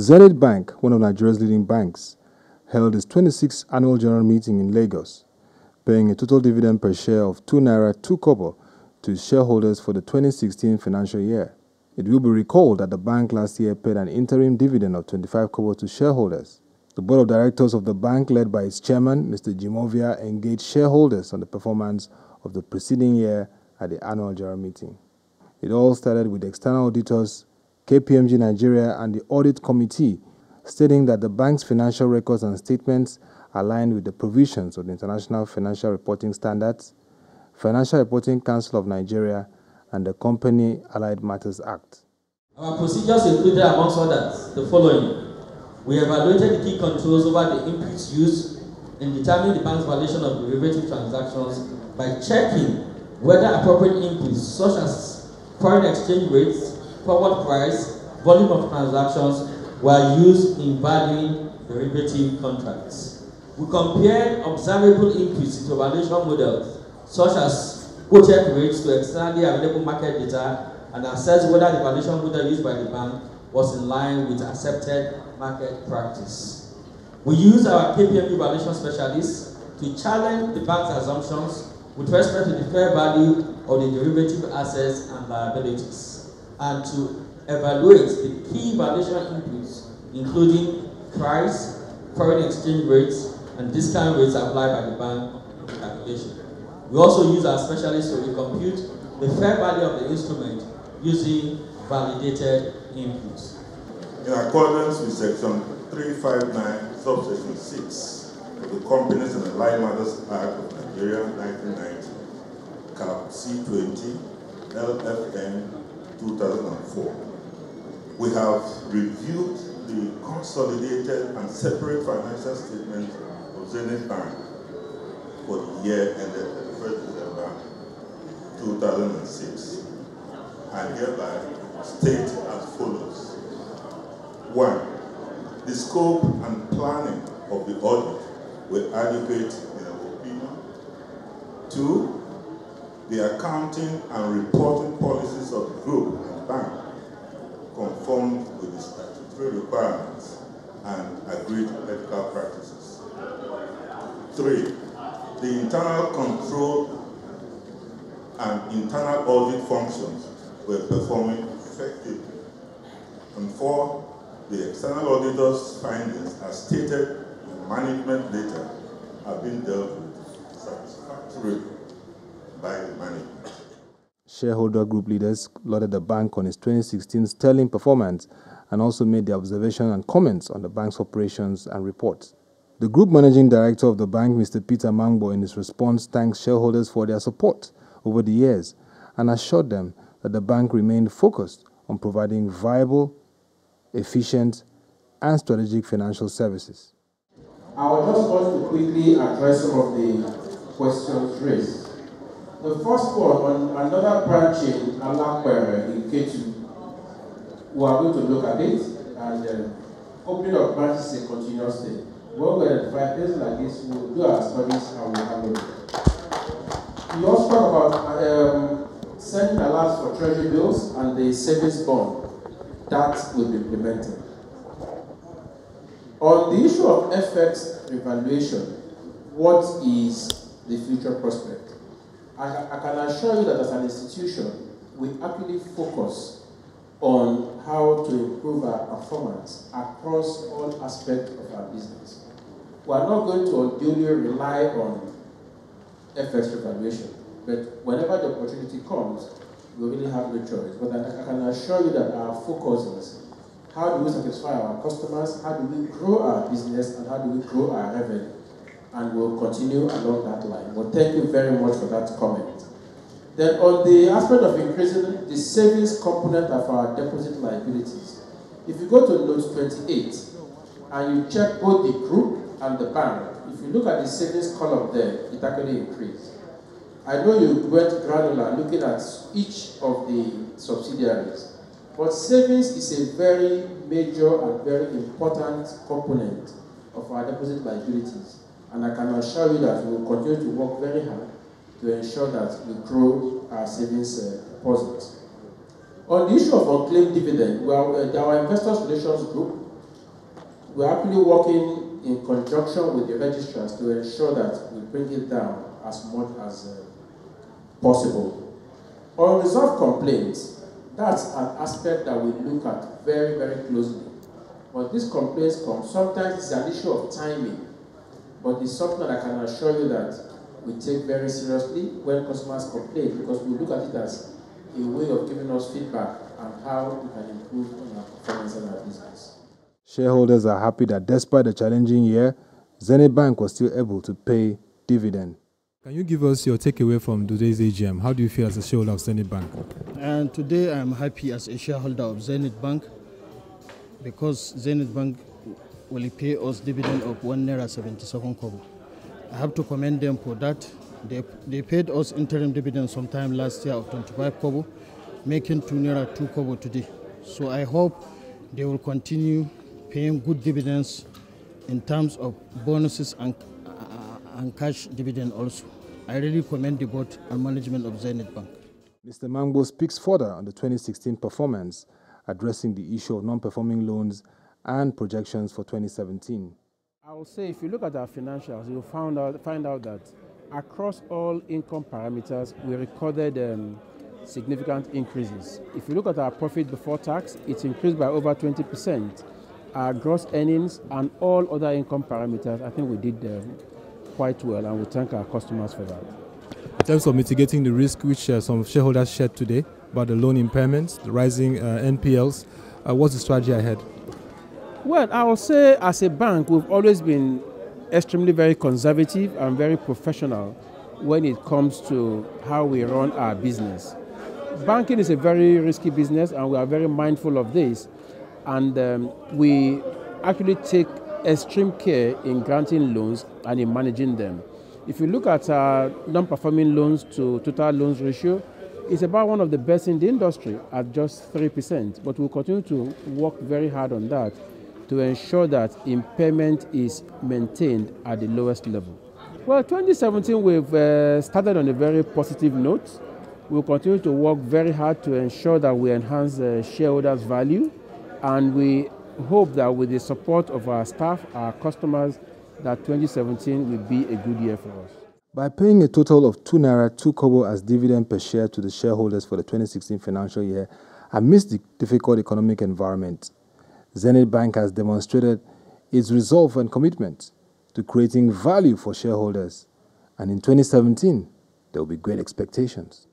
Zenith Bank, one of Nigeria's leading banks, held its 26th annual general meeting in Lagos, paying a total dividend per share of 2 naira 2 kobo to its shareholders for the 2016 financial year. It will be recalled that the bank last year paid an interim dividend of 25 kobo to shareholders. The board of directors of the bank, led by its chairman, Mr. Jimovia, engaged shareholders on the performance of the preceding year at the annual general meeting. It all started with external auditors, KPMG Nigeria, and the audit committee stating that the bank's financial records and statements aligned with the provisions of the International Financial Reporting Standards, Financial Reporting Council of Nigeria, and the Company Allied Matters Act. Our procedures included, amongst others, the following. We evaluated the key controls over the inputs used in determining the bank's valuation of derivative transactions by checking whether appropriate inputs such as foreign exchange rates, forward price, volume of transactions were used in valuing derivative contracts. We compared observable inputs into valuation models such as quoted rates to externally available market data and assessed whether the valuation model used by the bank was in line with accepted market practice. We used our KPMG valuation specialists to challenge the bank's assumptions with respect to the fair value of the derivative assets and liabilities, and to evaluate the key valuation inputs, including price, foreign exchange rates, and discount rates applied by the bank in calculation. We also use our specialists to recompute the fair value of the instrument using validated inputs. In accordance with Section 359, subsection 6 of the Companies and Allied Matters Act of Nigeria 1990, Cap C20, LFN 2004, we have reviewed the consolidated and separate financial statement of Zenith Bank for the year ended 31st December 2006, and hereby state as follows. 1. The scope and planning of the audit were adequate in our opinion. 2. The accounting and reporting policies of the group and bank conformed with the statutory requirements and agreed ethical practices. 3. The internal control and internal audit functions were performing effectively. And 4. The external auditor's findings, as stated in management data, have been dealt with satisfactorily by the management. Shareholder group leaders lauded the bank on its 2016 sterling performance and also made their observations and comments on the bank's operations and reports. The group managing director of the bank, Mr. Peter Mangbo, in his response thanked shareholders for their support over the years and assured them that the bank remained focused on providing viable, efficient, and strategic financial services. I would just want to quickly address some of the questions raised. The first one on another branch in Alakwere in Ketu. We are going to look at it, and opening of branches is a continuous thing. When we identify places like this, we will do our studies and we will handle it. We also talk about sending alerts for treasury bills and the savings bond. That will be implemented. On the issue of FX revaluation, what is the future prospect? I can assure you that as an institution, we actually focus on how to improve our performance across all aspects of our business. We are not going to unduly rely on FX revaluation, but whenever the opportunity comes, we really have no choice. But I can assure you that our focus is how do we satisfy our customers, how do we grow our business, and how do we grow our revenue. And we'll continue along that line. But thank you very much for that comment. Then on the aspect of increasing the savings component of our deposit liabilities, if you go to note 28 and you check both the group and the bank, if you look at the savings column there, it actually increased. I know you went granular looking at each of the subsidiaries, but savings is a very major and very important component of our deposit liabilities. And I can assure you that we will continue to work very hard to ensure that we grow our savings deposits. On the issue of unclaimed dividend, well, our investors relations group we're actually working in conjunction with the registrars to ensure that we bring it down as much as possible. Unresolved complaints, that's an aspect that we look at very, very closely. But these complaints come, sometimes it's an issue of timing, but it's something that I can assure you that we take very seriously when customers complain, because we look at it as a way of giving us feedback on how we can improve on our performance and our business. Shareholders are happy that despite the challenging year, Zenith Bank was still able to pay dividend. Can you give us your takeaway from today's AGM? How do you feel as a shareholder of Zenith Bank? And today I'm happy as a shareholder of Zenith Bank because Zenith Bank will pay us dividend of 1.77 naira. I have to commend them for that. They paid us interim dividend sometime last year of 25 kobo, making 2 naira 2 kobo today. So I hope they will continue paying good dividends in terms of bonuses and cash dividend also. I really commend the board and management of Zenith Bank. Mr. Mangbo speaks further on the 2016 performance, addressing the issue of non-performing loans and projections for 2017. I will say, if you look at our financials, you'll find out that across all income parameters, we recorded significant increases. If you look at our profit before tax, it's increased by over 20%. Our gross earnings and all other income parameters, I think we did quite well, and we thank our customers for that. In terms of mitigating the risk which some shareholders shared today about the loan impairments, the rising NPLs, what's the strategy ahead? Well, I will say as a bank, we've always been extremely very conservative and very professional when it comes to how we run our business. Banking is a very risky business, and we are very mindful of this. And we actually take extreme care in granting loans and in managing them. If you look at our non-performing loans to total loans ratio, it's about one of the best in the industry at just 3%. But we'll continue to work very hard on that to ensure that impairment is maintained at the lowest level. Well, 2017, we've started on a very positive note. We'll continue to work very hard to ensure that we enhance shareholders' value, and we hope that with the support of our staff, our customers, that 2017 will be a good year for us. By paying a total of 2 naira 2 kobo as dividend per share to the shareholders for the 2016 financial year amidst the difficult economic environment, Zenith Bank has demonstrated its resolve and commitment to creating value for shareholders. And in 2017, there will be great expectations.